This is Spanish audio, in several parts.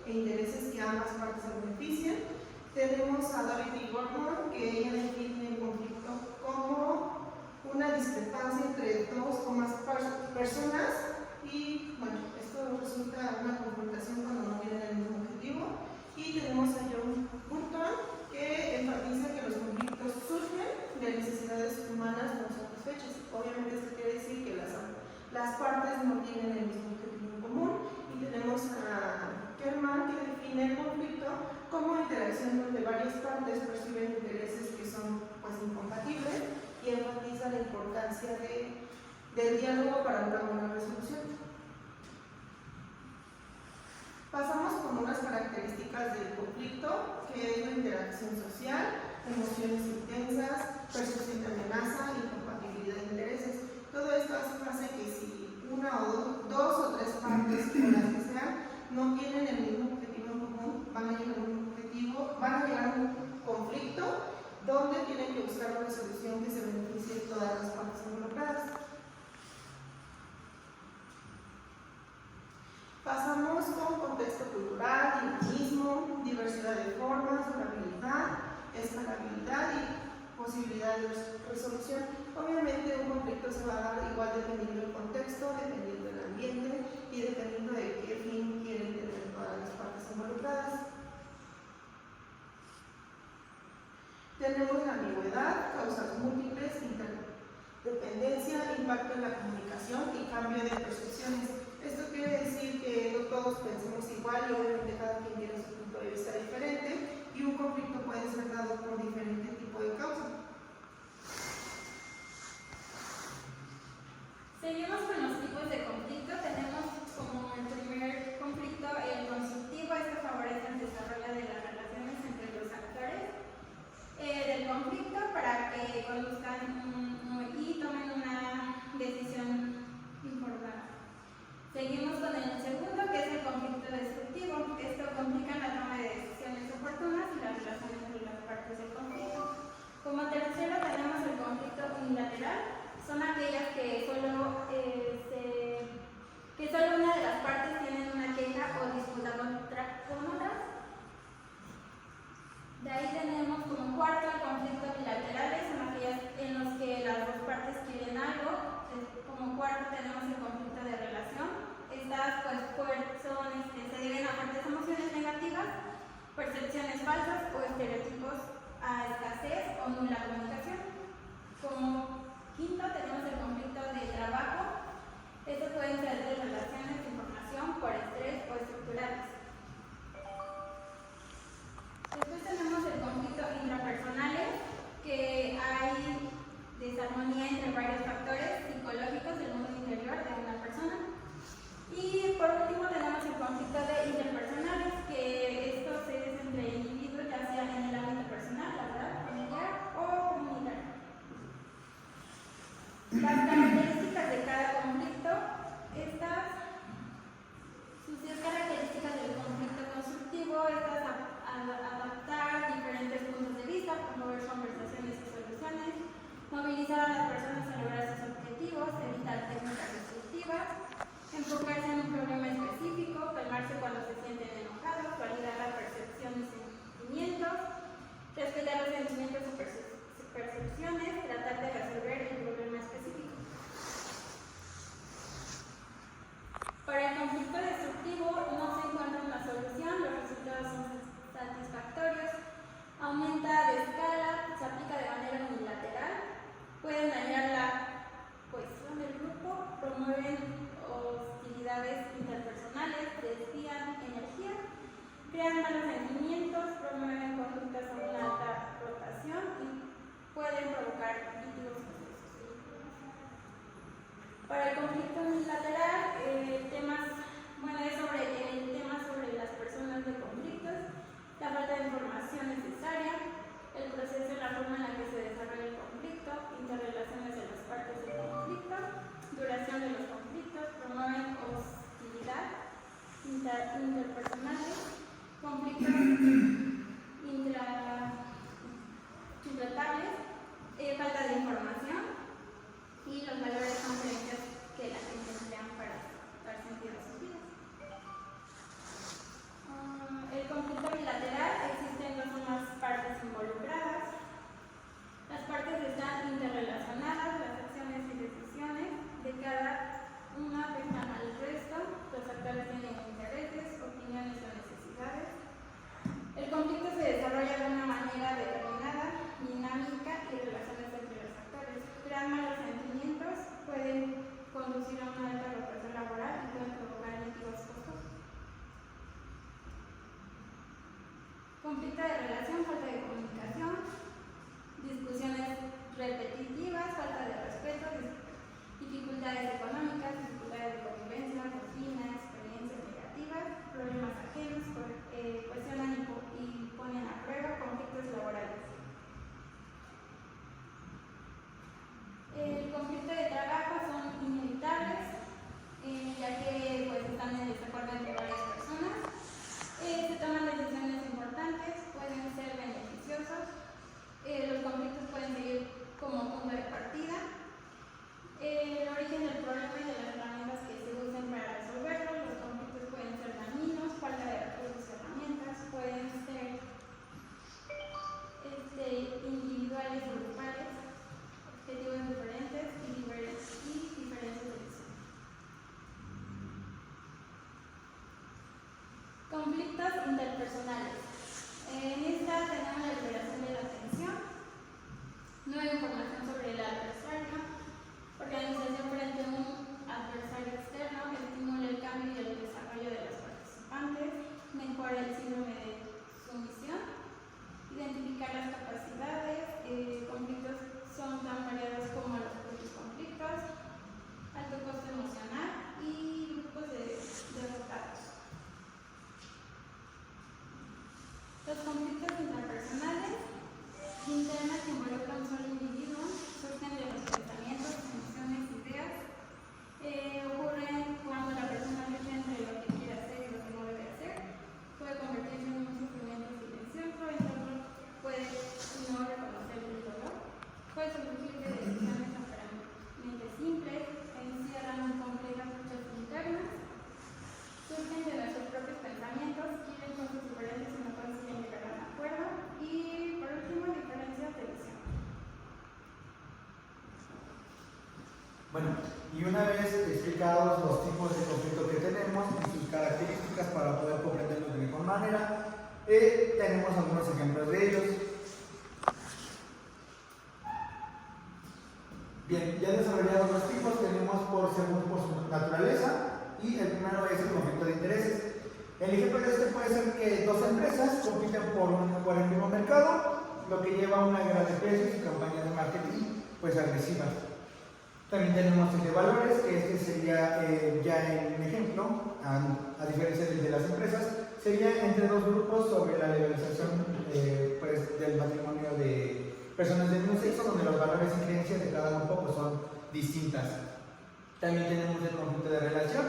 e intereses que ambas partes se beneficien. Tenemos a Dorothy Gordon, que ella define el conflicto como una discrepancia entre dos o más personas y, bueno, esto resulta una confrontación cuando no tienen el mismo objetivo. Y tenemos a John Burton, que enfatiza que los conflictos surgen de necesidades humanas no satisfechas. Obviamente esto quiere decir que las partes no tienen el mismo objetivo en común. Y tenemos a Kerman, que define el conflicto como interacción donde varias partes perciben intereses que son pues incompatibles y enfatiza la importancia del diálogo para una buena resolución. Pasamos con unas características del conflicto, que es la interacción social, emociones intensas, percepción de amenaza y compatibilidad de intereses. Todo esto hace que si una o dos o tres partes, o las que sean, no tienen el mismo objetivo en común, van a llegar a un conflicto donde tienen que buscar una solución que se beneficie de todas las partes involucradas. Pasamos con contexto cultural, dinamismo, diversidad de formas, durabilidad, escalabilidad y posibilidad de resolución. Obviamente un conflicto se va a dar igual dependiendo del contexto, dependiendo del ambiente y dependiendo de qué fin quieren tener todas las partes involucradas. Tenemos la ambigüedad, causas múltiples, interdependencia, impacto en la comunicación y cambio de percepciones. Esto quiere decir que no todos pensemos igual y obviamente cada quien tiene su punto de vista diferente y un conflicto puede ser dado por diferente tipo de causa. Seguimos con los tipos de conflicto. Tenemos como el primer conflicto el constructivo. Este favorece el desarrollo de las relaciones entre los actores del conflicto para que conduzcan y tomen una decisión informada. Seguimos con el segundo, que es el conflicto destructivo. Esto complica la toma de decisiones oportunas y la relación entre las partes del conflicto. Como tercero tenemos el conflicto unilateral. Son aquellas que solo una de las partes tienen una queja o disputa con otras. De ahí tenemos como cuarto el conflicto bilaterales, son aquellas en los que las dos partes quieren algo. Como cuarto tenemos el conflicto de relación. Estas pues se deben a fuertes emociones negativas, percepciones falsas o estereotipos a escasez o nula comunicación. Como quinto tenemos el conflicto de trabajo. Estos pueden ser de relaciones de información por estrés o estructurales. Después tenemos el conflicto intrapersonales, que hay desarmonía entre varios factores psicológicos del mundo interior de una persona. Y por último tenemos el conflicto de interpersonales, que esto es entre individuos, ya sea en el ámbito personal, laboral, familiar o comunitario. Las características de cada conflicto, sus 10 características del conflicto constructivo, adaptar diferentes puntos de vista, promover conversaciones y soluciones, movilizar a las personas a lograr sus objetivos, evitar técnicas destructivas, enfocarse en un problema específico, calmarse cuando se sienten enojados, validar las percepciones y sentimientos, respetar los sentimientos y percepciones, tratar de resolver el problema específico. Para el conflicto destructivo no se encuentra una solución, los resultados son satisfactorios, aumenta de escala, se aplica de manera unilateral, pueden dañar la cohesión del grupo, promueven hostilidades interpersonales, desvían energía, crean malos sentimientos, promueven conductas con una alta rotación y pueden provocar Nueva información sobre el adversario. Organización frente a un adversario externo. Estimula el cambio y el desarrollo de los participantes. Mejora el síndrome de sumisión. Identificar las capacidades. Conflictos son tan variados como los propios conflictos. Alto costo emocional y grupos de derrotados. Los conflictos interpersonales internos que involucran un solo individuo surgen de los pensamientos, emociones, ideas. Ocurren cuando la persona lucha entre lo que quiere hacer y lo que no debe hacer. Puede convertirse en un sufrimiento silencioso, el otro puede no reconocer el dolor. Puede surgir de decisiones aparentemente simples que encierran en complejas luchas internas. Surgen de nuestros propios pensamientos, quieren cosas diferentes y no consiguen llegar a un acuerdo. Y por último, diferencias de visión. Bueno, y una vez explicados los tipos de conflicto que tenemos y sus características para poder comprenderlos de mejor manera, tenemos algunos ejemplos de ellos. Bien, ya desarrollados los tipos, tenemos según por su naturaleza, y el primero es el conflicto de intereses. El ejemplo de este puede ser que dos empresas compiten por el mismo mercado, lo que lleva a una guerra de precios y campañas de marketing pues agresivas. También tenemos el de valores, que este sería ya en un ejemplo, a diferencia del de las empresas, sería entre dos grupos sobre la legalización pues, del matrimonio de personas del mismo sexo, donde los valores y creencias de cada grupo pues, son distintas. También tenemos el conflicto de relación,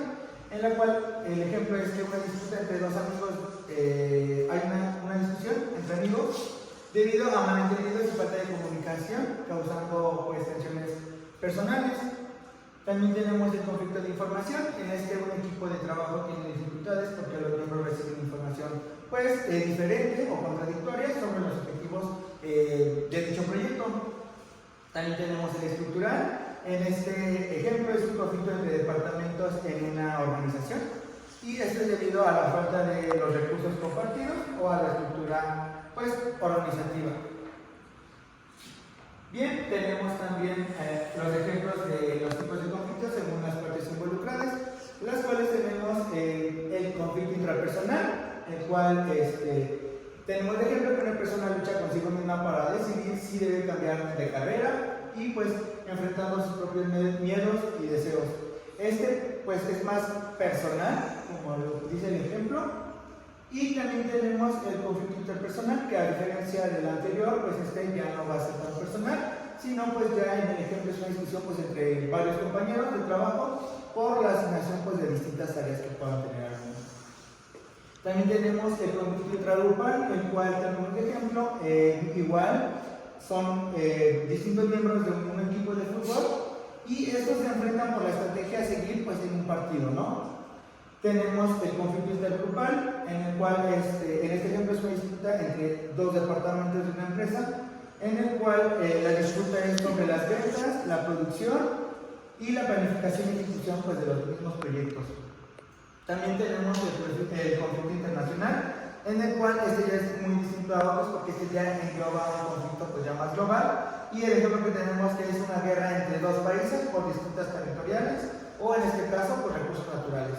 en la cual el ejemplo es que una disputa entre dos amigos, hay una discusión entre amigos debido a malentendidos y falta de comunicación, causando pues, tensiones personales. También tenemos el conflicto de información, en este un equipo de trabajo tiene dificultades porque los miembros reciben información pues, diferente o contradictoria sobre los objetivos de dicho proyecto. También tenemos el estructural. En este ejemplo es un conflicto entre departamentos en una organización y esto es debido a la falta de los recursos compartidos o a la estructura pues, organizativa. Bien, tenemos también los ejemplos de los tipos de conflictos según las partes involucradas, las cuales tenemos el conflicto intrapersonal, el cual tenemos de ejemplo que una persona lucha consigo misma para decidir si debe cambiar de carrera y pues enfrentando sus propios miedos y deseos. Pues es más personal, como lo dice el ejemplo. Y también tenemos el conflicto interpersonal, que a diferencia del anterior, pues ya no va a ser tan personal, sino pues ya en el ejemplo es una discusión pues entre varios compañeros de trabajo por la asignación pues de distintas tareas que puedan tener algunos. También tenemos el conflicto intragrupal, el cual tenemos de ejemplo, igual son distintos miembros de un equipo de fútbol y estos se enfrentan por la estrategia a seguir pues en un partido, ¿no? Tenemos el conflicto intergrupal, en el cual en este ejemplo es una disputa entre dos departamentos de una empresa, en el cual la disputa es sobre las ventas, la producción y la planificación y ejecución pues, de los mismos proyectos. También tenemos el conflicto internacional, en el cual ya es muy distinto a otros porque ya engloba un conflicto pues, ya más global, y el ejemplo que tenemos que es una guerra entre dos países por disputas territoriales o en este caso por recursos naturales.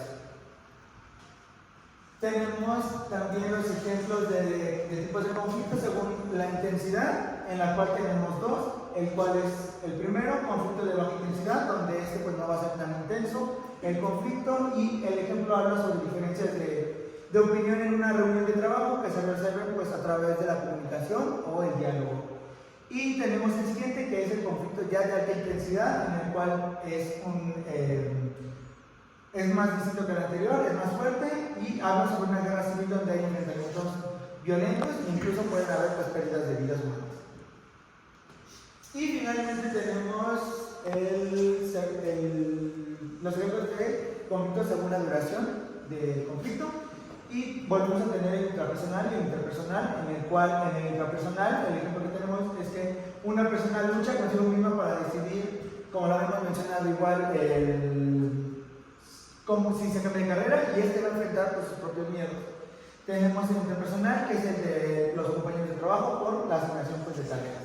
Tenemos también los ejemplos de tipos de conflictos según la intensidad, en la cual tenemos dos, el cual es el primero, conflicto de baja intensidad, donde pues no va a ser tan intenso el conflicto, y el ejemplo habla sobre diferencias de opinión en una reunión de trabajo que se resuelven pues a través de la comunicación o el diálogo. Y tenemos el siguiente, que es el conflicto ya de alta intensidad, en el cual es más distinto que el anterior, es más fuerte y habla sobre una guerra civil donde hay enfrentamientos violentos e incluso pueden haber pues, pérdidas de vidas humanas. Y finalmente tenemos los ejemplos de conflictos según la duración del conflicto y volvemos a tener el intrapersonal y el interpersonal, en el cual en el intrapersonal el ejemplo que tenemos es que una persona lucha consigo misma para decidir, como lo hemos mencionado igual, como si se cambia de carrera y va a enfrentar pues, sus propios miedos. Tenemos el interpersonal, que es el de los compañeros de trabajo por la asignación pues, de tareas.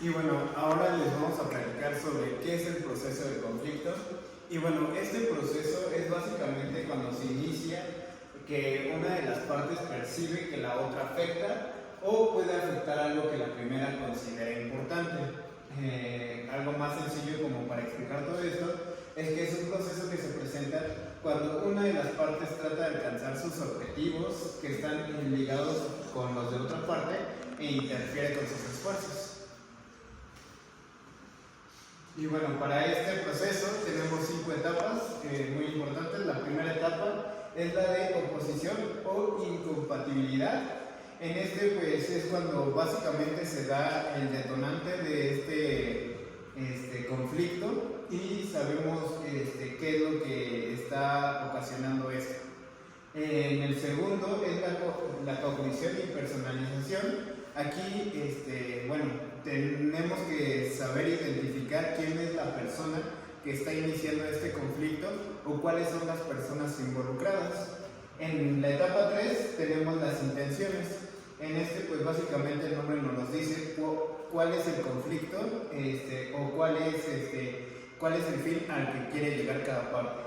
Y bueno, ahora les vamos a platicar sobre qué es el proceso de conflicto. Y bueno, este proceso es básicamente cuando se inicia que una de las partes percibe que la otra afecta o puede afectar algo que la primera considera importante. Algo más sencillo como para explicar todo esto es que es un proceso que se presenta cuando una de las partes trata de alcanzar sus objetivos que están ligados con los de otra parte e interfiere con sus esfuerzos. Y bueno, para este proceso tenemos 5 etapas muy importantes. La primera etapa es la de oposición o incompatibilidad. En este pues es cuando básicamente se da el detonante de este conflicto y sabemos qué es lo que está ocasionando esto. En el segundo es la cognición y personalización. Aquí, bueno, tenemos que saber identificar quién es la persona que está iniciando este conflicto o cuáles son las personas involucradas. En la etapa 3 tenemos las intenciones. En pues básicamente el nombre nos dice cuál es el conflicto o cuál es el fin al que quiere llegar cada parte.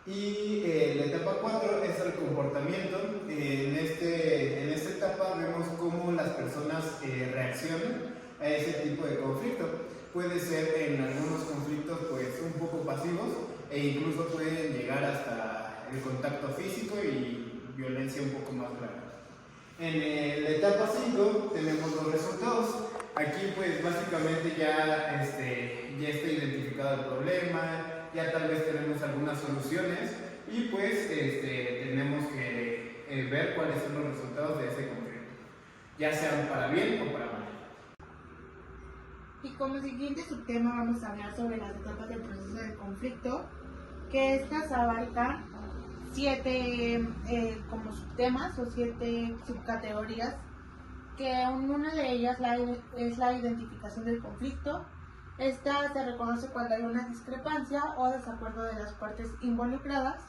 Y la etapa 4 es el comportamiento. En esta etapa vemos cómo las personas reaccionan a ese tipo de conflicto. Puede ser en algunos conflictos pues un poco pasivos e incluso pueden llegar hasta el contacto físico y violencia un poco más grave. En la etapa 5 tenemos los resultados. Aquí pues básicamente ya está identificado el problema, ya tal vez tenemos algunas soluciones y pues tenemos que ver cuáles son los resultados de ese conflicto, ya sean para bien o para mal. Y como siguiente subtema vamos a hablar sobre las etapas del proceso de conflicto, que estas abarcan 7 como subtemas o 7 subcategorías, que una de ellas es la identificación del conflicto. Esta se reconoce cuando hay una discrepancia o desacuerdo de las partes involucradas.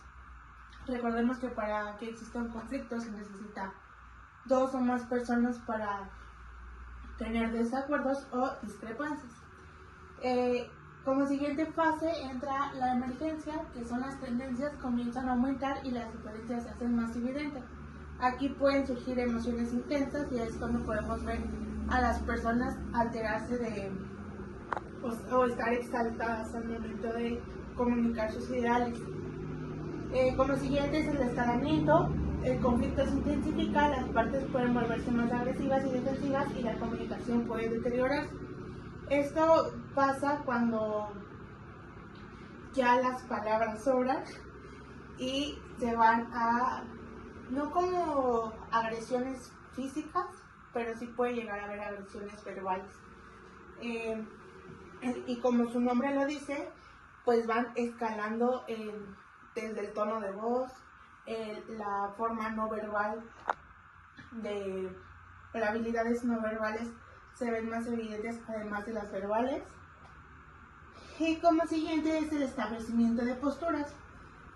Recordemos que para que exista un conflicto se necesita 2 o más personas para tener desacuerdos o discrepancias. Como siguiente fase entra la emergencia, que son las tendencias comienzan a aumentar y las diferencias se hacen más evidentes. Aquí pueden surgir emociones intensas y es cuando podemos ver a las personas alterarse o estar exaltadas al momento de comunicar sus ideales. Como siguiente es el escalamiento. El conflicto se intensifica, las partes pueden volverse más agresivas y defensivas y la comunicación puede deteriorarse. Esto pasa cuando ya las palabras sobran y se van a, no como agresiones físicas, pero sí puede llegar a haber agresiones verbales. Y como su nombre lo dice, pues van escalando desde el tono de voz, la forma no verbal, las habilidades no verbales se ven más evidentes además de las verbales. Y como siguiente es el establecimiento de posturas.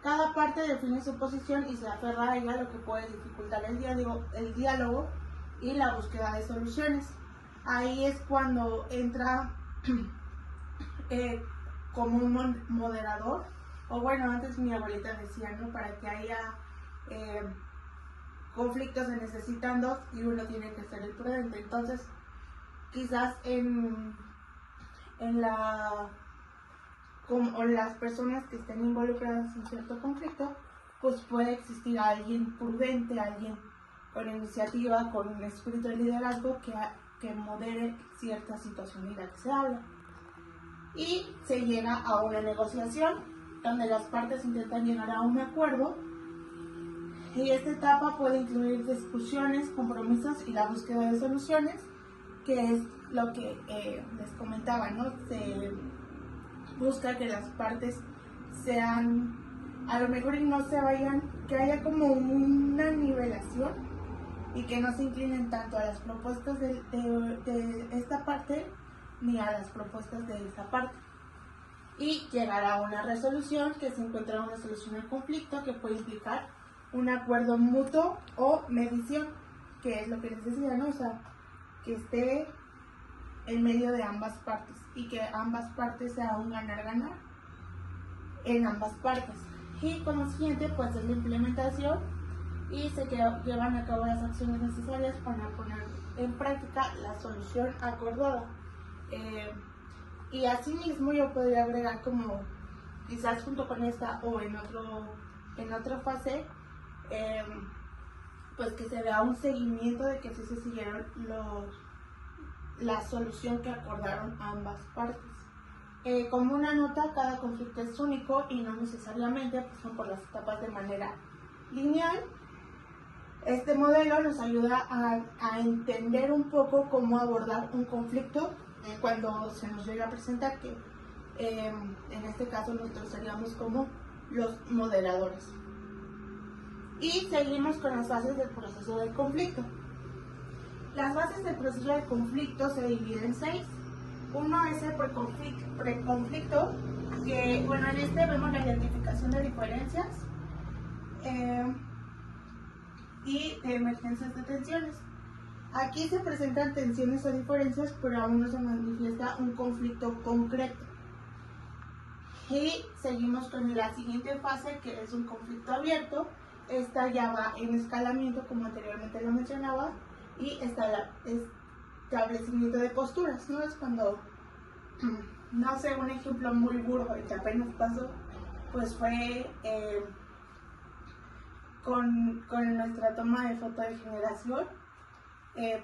Cada parte define su posición y se aferra a ella, lo que puede dificultar el diálogo y la búsqueda de soluciones. Ahí es cuando entra como un moderador, o bueno, antes mi abuelita decía, ¿no? Para que haya conflictos se necesitan 2 y uno tiene que ser el prudente. Entonces, quizás en las personas que estén involucradas en cierto conflicto, pues puede existir alguien prudente, alguien con iniciativa, con un espíritu de liderazgo que modere cierta situación de la que se habla. Y se llega a una negociación donde las partes intentan llegar a un acuerdo, y esta etapa puede incluir discusiones, compromisos y la búsqueda de soluciones, que es lo que les comentaba, ¿no? Se busca que las partes sean, a lo mejor y no se vayan, que haya como una nivelación y que no se inclinen tanto a las propuestas de esta parte ni a las propuestas de esta parte. Y llegar a una resolución, que se encuentra una solución al conflicto que puede implicar un acuerdo mutuo o medición, que es lo que les decía, ¿no? O sea, que esté en medio de ambas partes y que ambas partes sea un ganar-ganar en ambas partes. Y como siguiente pues es la implementación y se llevan a cabo las acciones necesarias para poner en práctica la solución acordada. Y asimismo yo podría agregar como quizás junto con esta o en otra fase, pues que se vea un seguimiento de que sí se siguieron la solución que acordaron ambas partes. Como una nota, cada conflicto es único y no necesariamente pasan por las etapas de manera lineal. Este modelo nos ayuda a entender un poco cómo abordar un conflicto cuando se nos llega a presentar, que en este caso nosotros seríamos como los moderadores. Y seguimos con las fases del proceso del conflicto. Las bases del proceso del conflicto se dividen en 6. Uno es el preconflicto, que bueno, en este vemos la identificación de diferencias y de emergencias de tensiones. Aquí se presentan tensiones o diferencias, pero aún no se manifiesta un conflicto concreto. Y seguimos con la siguiente fase, que es un conflicto abierto. Esta ya va en escalamiento, como anteriormente lo mencionaba, y está el establecimiento de posturas, ¿no? Es cuando, no sé, un ejemplo muy burdo y que apenas pasó, pues fue con nuestra toma de foto de generación.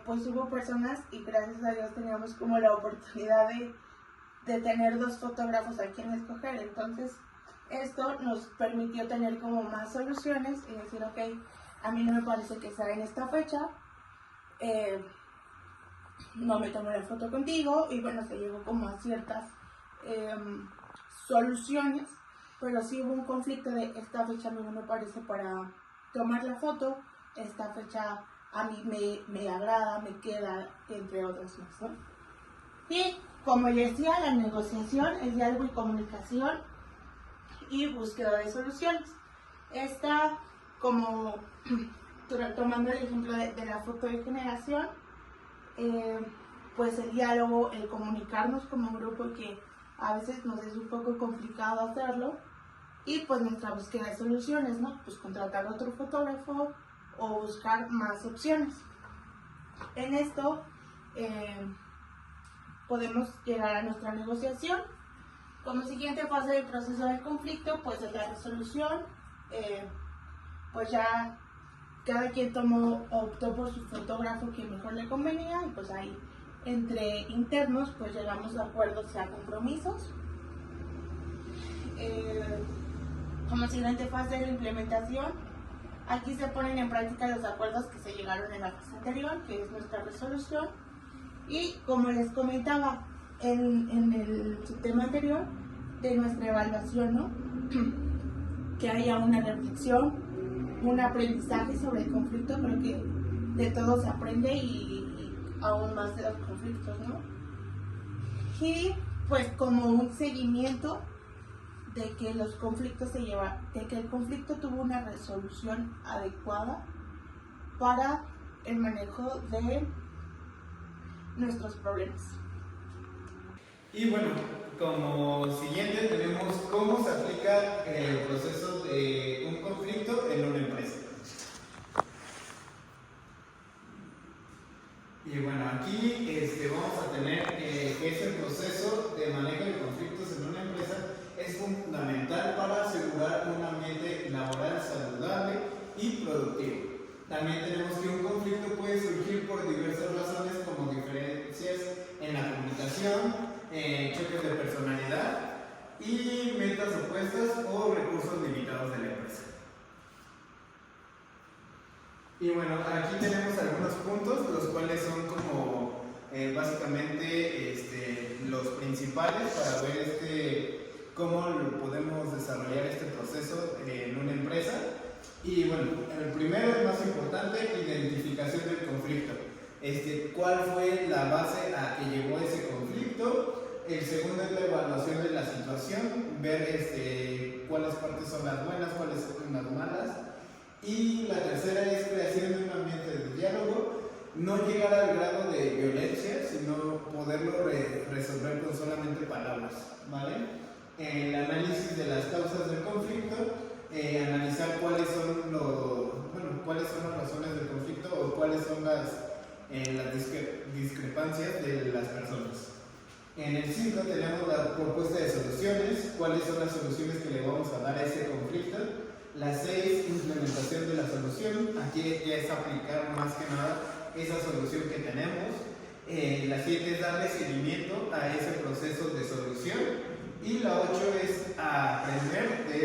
Pues hubo personas, y gracias a Dios teníamos como la oportunidad de tener 2 fotógrafos a quien escoger. Entonces esto nos permitió tener como más soluciones y decir, ok, a mí no me parece que sea en esta fecha, no me tomo la foto contigo, y bueno, se llegó como a ciertas soluciones, pero sí hubo un conflicto de esta fecha no me parece para tomar la foto, esta fecha a mí me agrada, me queda, entre otras más, ¿no? Y como ya decía, la negociación es diálogo y comunicación y búsqueda de soluciones. Esta, como tomando el ejemplo de la foto de generación, pues el diálogo, el comunicarnos como grupo, que a veces nos es un poco complicado hacerlo, y pues nuestra búsqueda de soluciones, ¿no? Pues contratar otro fotógrafo o buscar más opciones. En esto podemos llegar a nuestra negociación. Como siguiente fase del proceso del conflicto, pues es la resolución. Pues ya cada quien optó por su fotógrafo que mejor le convenía, y pues ahí entre internos pues llegamos a acuerdos y a compromisos. Como siguiente fase de la implementación, aquí se ponen en práctica los acuerdos que se llegaron en la fase anterior, que es nuestra resolución. Y como les comentaba en el subtema anterior, de nuestra evaluación, ¿no? Que haya una reflexión, un aprendizaje sobre el conflicto. Creo que de todo se aprende, y aún más de los conflictos, ¿no? Y pues como un seguimiento de que los conflictos de que el conflicto tuvo una resolución adecuada para el manejo de nuestros problemas. Y bueno, como siguiente tenemos cómo se aplica el proceso de un conflicto en una empresa. Y bueno, aquí vamos a tener que ese proceso de manejo de conflictos en una empresa es fundamental para asegurar un ambiente laboral saludable y productivo. También tenemos que un conflicto puede surgir por diversas razones, como diferencias en la comunicación, choques de personalidad y metas opuestas o recursos limitados de la empresa. Y bueno, aquí tenemos algunos puntos, los cuales son como básicamente los principales para ver cómo podemos desarrollar este proceso en una empresa. Y bueno, el primero, el más importante, identificación del conflicto. ¿Cuál fue la base a que llevó ese conflicto? El segundo es la evaluación de la situación, ver cuáles partes son las buenas, cuáles son las malas. Y la tercera es creación de un ambiente de diálogo, no llegar al grado de violencia, sino poderlo resolver con solamente palabras, ¿vale? El análisis de las causas del conflicto, analizar cuáles son las razones del conflicto o cuáles son las discrepancias de las personas. En el 5 tenemos la propuesta de soluciones, cuáles son las soluciones que le vamos a dar a ese conflicto. La 6, implementación de la solución, aquí ya es aplicar más que nada esa solución que tenemos. La 7 es darle seguimiento a ese proceso de solución. Y la 8 es aprender de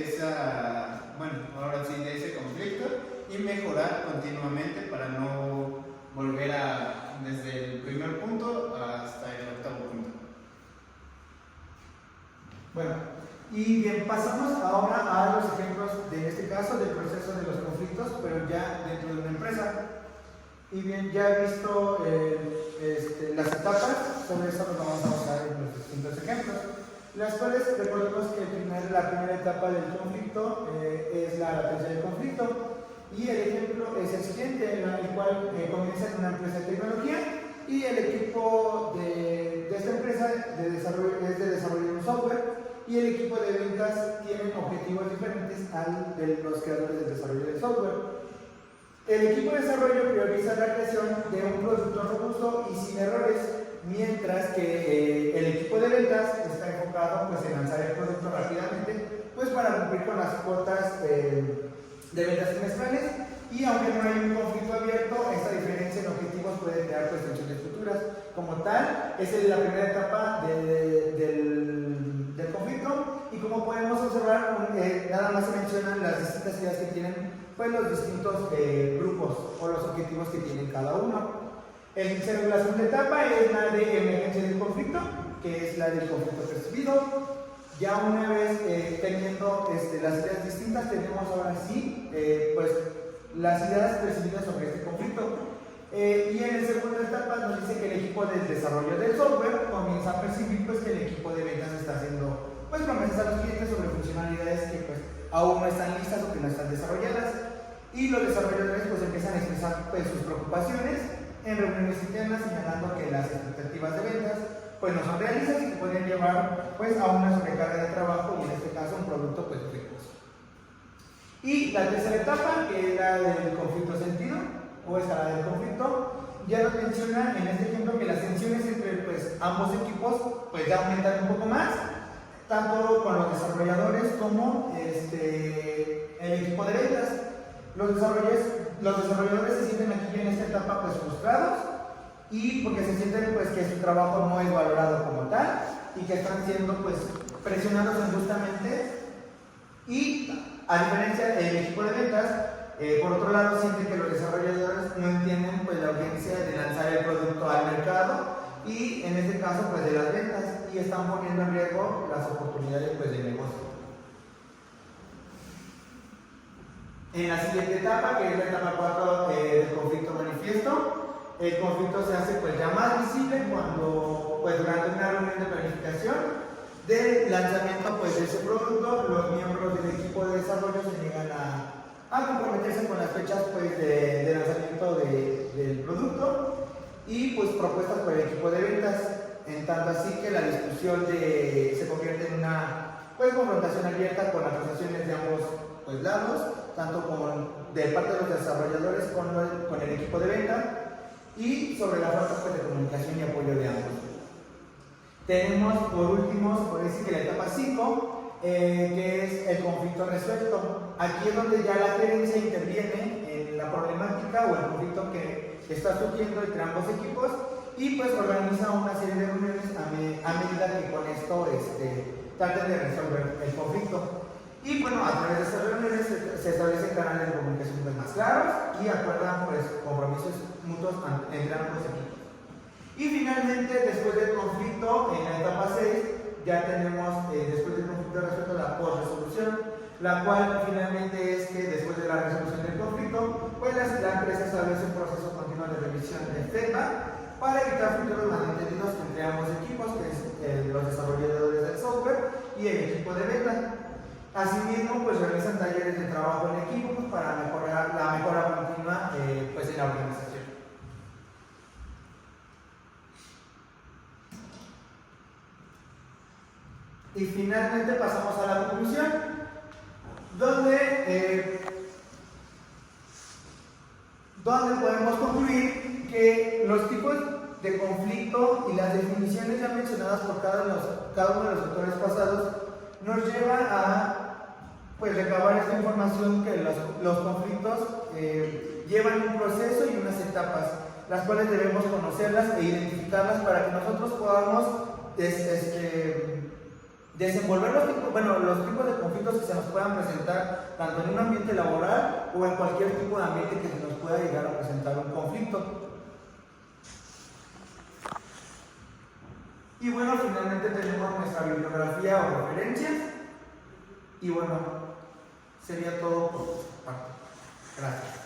de ese conflicto y mejorar continuamente para no volver desde el primer punto hasta el octavo punto. Bueno, y bien, pasamos ahora a los ejemplos en este caso del proceso de los conflictos, pero ya dentro de una empresa. Y bien, ya he visto las etapas, sobre eso nos vamos a basar en los distintos ejemplos, las cuales recordemos que la primera etapa del conflicto es la latencia del conflicto. Y el ejemplo es el siguiente, en el cual comienza en una empresa de tecnología y el equipo de esta empresa es de desarrollo de un software y el equipo de ventas tienen objetivos diferentes al de los creadores del desarrollo del software. El equipo de desarrollo prioriza la creación de un producto robusto y sin errores, mientras que el equipo de ventas está enfocado pues, en lanzar el producto rápidamente pues, para cumplir con las cuotas de ventas trimestrales, y aunque no hay un conflicto abierto, esta diferencia en objetivos puede crear pues, tensiones futuras. Como tal, esa es la primera etapa del conflicto, y como podemos observar, nada más se mencionan las distintas ideas que tienen pues, los distintos grupos o los objetivos que tienen cada uno. La segunda etapa es la de emergencia del conflicto, que es la del conflicto percibido. Ya una vez teniendo las ideas distintas, tenemos ahora sí pues, las ideas percibidas sobre este conflicto. Y en la segunda etapa nos dice que el equipo de desarrollo del software comienza a percibir pues, que el equipo de ventas está haciendo pues, promesas a los clientes sobre funcionalidades que pues, aún no están listas o que no están desarrolladas. Y los desarrolladores pues, empiezan a expresar pues, sus preocupaciones en reuniones internas, señalando que las expectativas de ventas pues no son realistas y que pueden llevar pues a una sobrecarga de trabajo y en este caso un producto pues defectuoso. Y la tercera etapa, que es la del conflicto sentido o escalada del conflicto, ya nos menciona en este ejemplo que las tensiones entre pues, ambos equipos pues ya aumentan un poco más, tanto con los desarrolladores como el equipo de ventas. Los desarrolladores se sienten aquí en esta etapa pues frustrados y porque se sienten pues que su trabajo no es valorado como tal y que están siendo pues presionados injustamente, y a diferencia del equipo de ventas por otro lado sienten que los desarrolladores no entienden pues la urgencia de lanzar el producto al mercado y en este caso pues de las ventas, y están poniendo en riesgo las oportunidades pues de negocio. En la siguiente etapa, que es la etapa 4 del conflicto manifiesto, el conflicto se hace pues ya más visible cuando pues durante una reunión de planificación del lanzamiento pues de ese producto, los miembros del equipo de desarrollo se niegan a comprometerse con las fechas pues de lanzamiento del producto y pues propuestas por el equipo de ventas, en tanto así que la discusión se convierte en una pues confrontación abierta con acusaciones de ambos pues lados, tanto de parte de los desarrolladores con el equipo de venta, y sobre la falta pues, de comunicación y apoyo de ambos. Tenemos por último, por decir que la etapa 5, que es el conflicto resuelto. Aquí es donde ya la gerencia interviene en la problemática o el conflicto que está surgiendo entre ambos equipos y pues organiza una serie de reuniones a medida que con esto traten de resolver el conflicto. Y bueno, a través de estas reuniones se establecen canales de comunicación pues, más claros y acuerdan pues, compromisos mutuos entre ambos equipos. Y finalmente, después del conflicto, en la etapa 6, ya tenemos, después del conflicto resuelto, la post-resolución, la cual finalmente es que después de la resolución del conflicto, pues la empresa establece un proceso continuo de revisión de feedback para evitar futuros malentendidos entre ambos equipos, que es los desarrolladores del software y el equipo de venta. Asimismo, pues realizan talleres de trabajo en equipo para mejorar la mejora continua pues, en la organización. Bien, pasamos ahora a los ejemplos de los conflictos. Y bien, Y finalmente pasamos a la conclusión, donde podemos concluir que los tipos de conflicto y las definiciones ya mencionadas por cada uno de los autores pasados nos lleva a pues recabar esta información que los conflictos llevan un proceso y unas etapas, las cuales debemos conocerlas e identificarlas para que nosotros podamos desenvolver los tipos de conflictos que se nos puedan presentar tanto en un ambiente laboral o en cualquier tipo de ambiente que se nos pueda llegar a presentar un conflicto. Y bueno, finalmente tenemos nuestra bibliografía o referencias. Y bueno, sería todo por nuestra parte. Gracias.